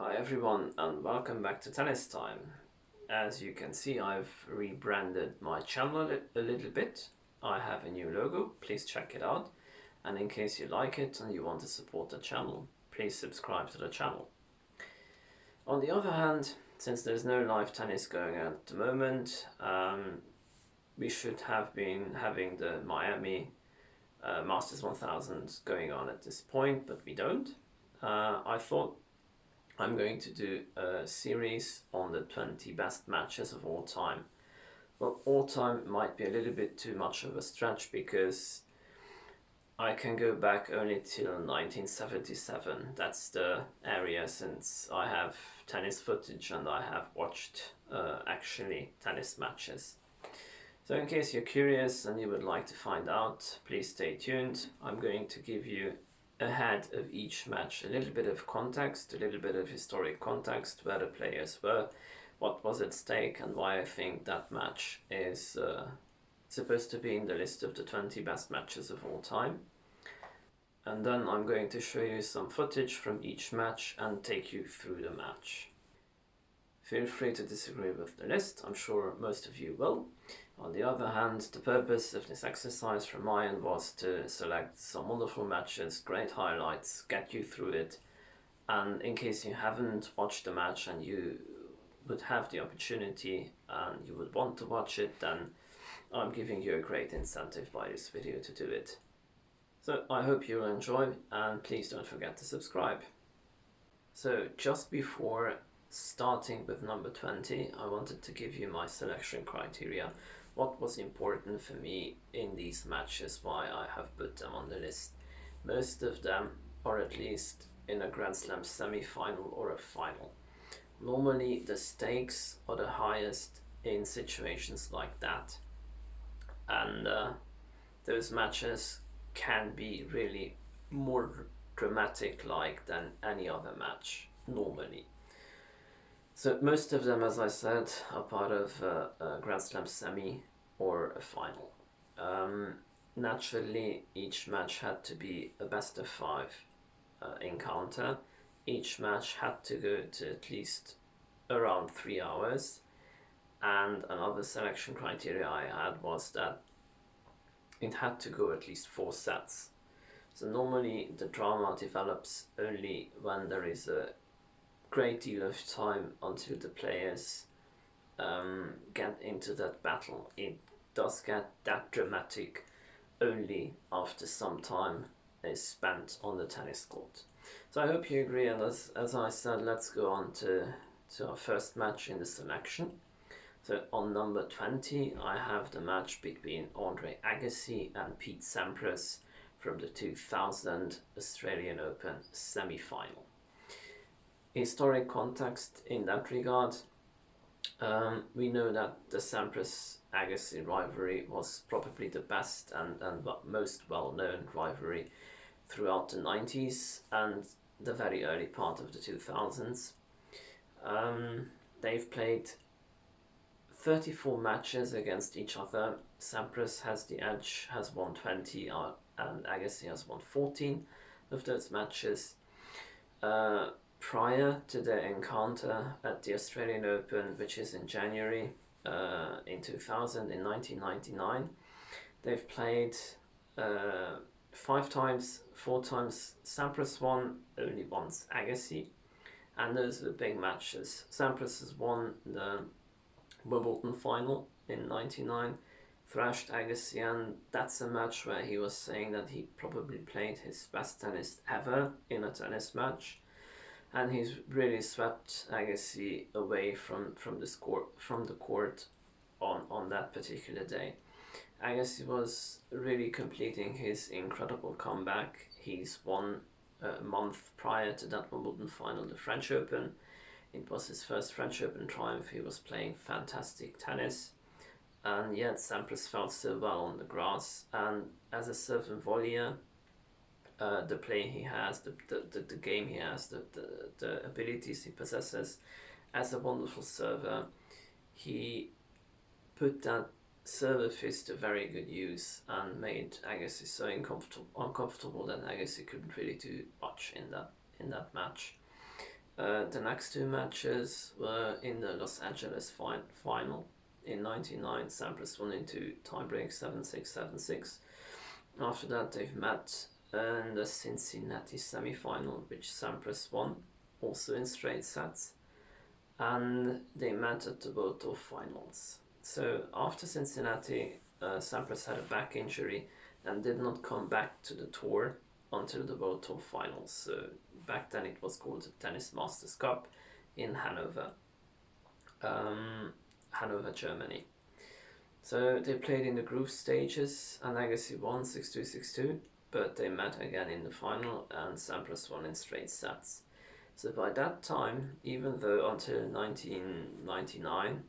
Hi everyone and welcome back to Tennis Time. As you can see, I've rebranded my channel a little bit. I have a new logo, please check it out. And in case you like it and you want to support the channel, please subscribe to the channel. On the other hand, since there's no live tennis going on at the moment, we should have been having the Miami Masters 1000 going on at this point, but we don't. I thought I'm going to do a series on the 20 best matches of all time. Well, all time might be a little bit too much of a stretch because I can go back only till 1977. That's the area since I have tennis footage and I have watched actually tennis matches. So in case you're curious and you would like to find out, please stay tuned. I'm going to give you ahead of each match a little bit of context, a little bit of historic context, where the players were, what was at stake, and why I think that match is supposed to be in the list of the 20 best matches of all time. And then I'm going to show you some footage from each match and take you through the match. Feel free to disagree with the list, I'm sure most of you will. On the other hand, the purpose of this exercise from my end was to select some wonderful matches, great highlights, get you through it, and in case you haven't watched the match and you would have the opportunity and you would want to watch it, then I'm giving you a great incentive by this video to do it. So I hope you'll enjoy, and please don't forget to subscribe. So just before starting with number 20, I wanted to give you my selection criteria. What was important for me in these matches, why I have put them on the list. Most of them are at least in a Grand Slam semi-final or a final. Normally the stakes are the highest in situations like that, and those matches can be really more dramatic like than any other match normally. So most of them, as I said, are part of a Grand Slam semi or a final. Naturally, each match had to be a best of 5 encounter. Each match had to go to at least around 3 hours. And another selection criteria I had was that it had to go at least 4 sets. So normally the drama develops only when there is a great deal of time until the players get into that battle. It does get that dramatic only after some time is spent on the tennis court. So I hope you agree, and as I said, let's go on to our first match in the selection. So on number 20 I have the match between Andre Agassi and Pete Sampras from the 2000 Australian Open semi-final. Historic context in that regard, we know that the Sampras-Agassi rivalry was probably the best and most well-known rivalry throughout the 90s and the very early part of the 2000s. They've played 34 matches against each other. Sampras has the edge, has won 20, and Agassi has won 14 of those matches. Prior to their encounter at the Australian Open, which is in January in 2000, in 1999, they've played 5 times, 4 times Sampras won, only once Agassi, and those are big matches. Sampras has won the Wimbledon final in 99, thrashed Agassi, and that's a match where he was saying that he probably played his best tennis ever in a tennis match. And he's really swept Agassi away from the court on that particular day. Agassi was really completing his incredible comeback. He's won a month prior to that Wimbledon final, the French Open. It was his first French Open triumph. He was playing fantastic tennis, and yet Sampras felt so well on the grass. And as a serve and volleyer, the play he has, the game he has, the abilities he possesses as a wonderful server, he put that serve of his to very good use and made Agassi so uncomfortable that Agassi couldn't really do much in that match. The next two matches were in the Los Angeles final. In 99, Sampras won into tiebreak 7-6, 7-6. After that, they've met in the Cincinnati semi-final, which Sampras won, also in straight sets. And they met at the World Tour finals. So after Cincinnati, Sampras had a back injury and did not come back to the tour until the World Tour finals. So back then it was called the Tennis Masters Cup in Hanover, Hanover, Germany. So they played in the group stages, and Agassi won 6-2, 6-2, but they met again in the final, and Sampras won in straight sets. So by that time, even though until 1999,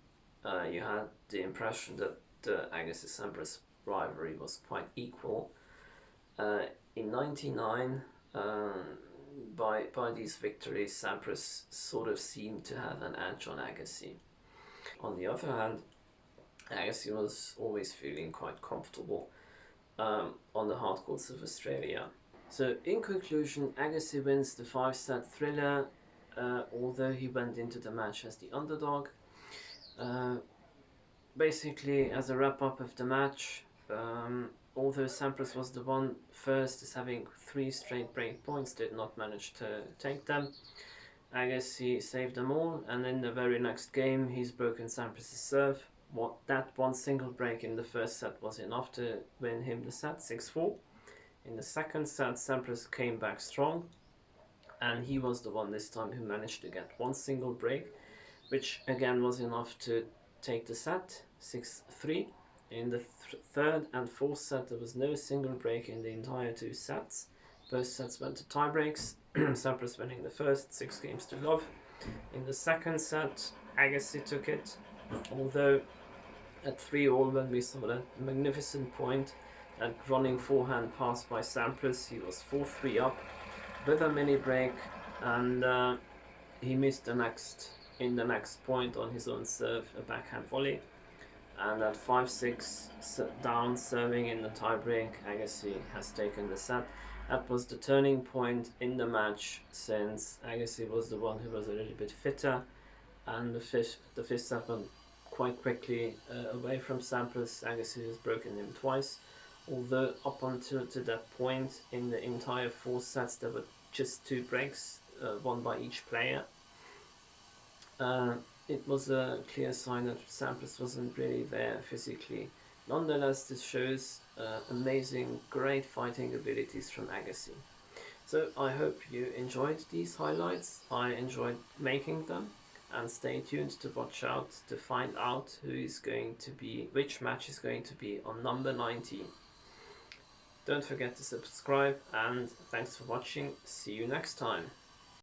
you had the impression that the Agassi-Sampras rivalry was quite equal, in 99, by these victories, Sampras sort of seemed to have an edge on Agassi. On the other hand, Agassi was always feeling quite comfortable on the hard courts of Australia. So in conclusion, Agassi wins the 5-set thriller, although he went into the match as the underdog. Basically, as a wrap-up of the match, although Sampras was the one first as having 3 straight break points, did not manage to take them. Agassi saved them all, and in the very next game he's broken Sampras' serve. That one single break in the first set was enough to win him the set, 6-4. In the second set, Sampras came back strong, and he was the one this time who managed to get one single break, which again was enough to take the set, 6-3. In the third and fourth set, there was no single break in the entire 2 sets. Both sets went to tiebreaks, Sampras winning the first, 6-0. In the second set, Agassi took it, although at 3-all, when we saw that magnificent point, that running forehand pass by Sampras, he was 4-3 up with a mini break, and he missed the next point on his own serve, a backhand volley. And at 5-6 down, serving in the tiebreak, Agassi has taken the set. That was the turning point in the match, since Agassi was the one who was a little bit fitter, and the fifth set went quite quickly away from Sampras. Agassi has broken him twice, although up until to that point in the entire 4 sets there were just 2 breaks, one by each player. It was a clear sign that Sampras wasn't really there physically. Nonetheless, this shows amazing, great fighting abilities from Agassi. So I hope you enjoyed these highlights. I enjoyed making them, and stay tuned to watch out to find out which match is going to be on number 19. Don't forget to subscribe, and thanks for watching. See you next time.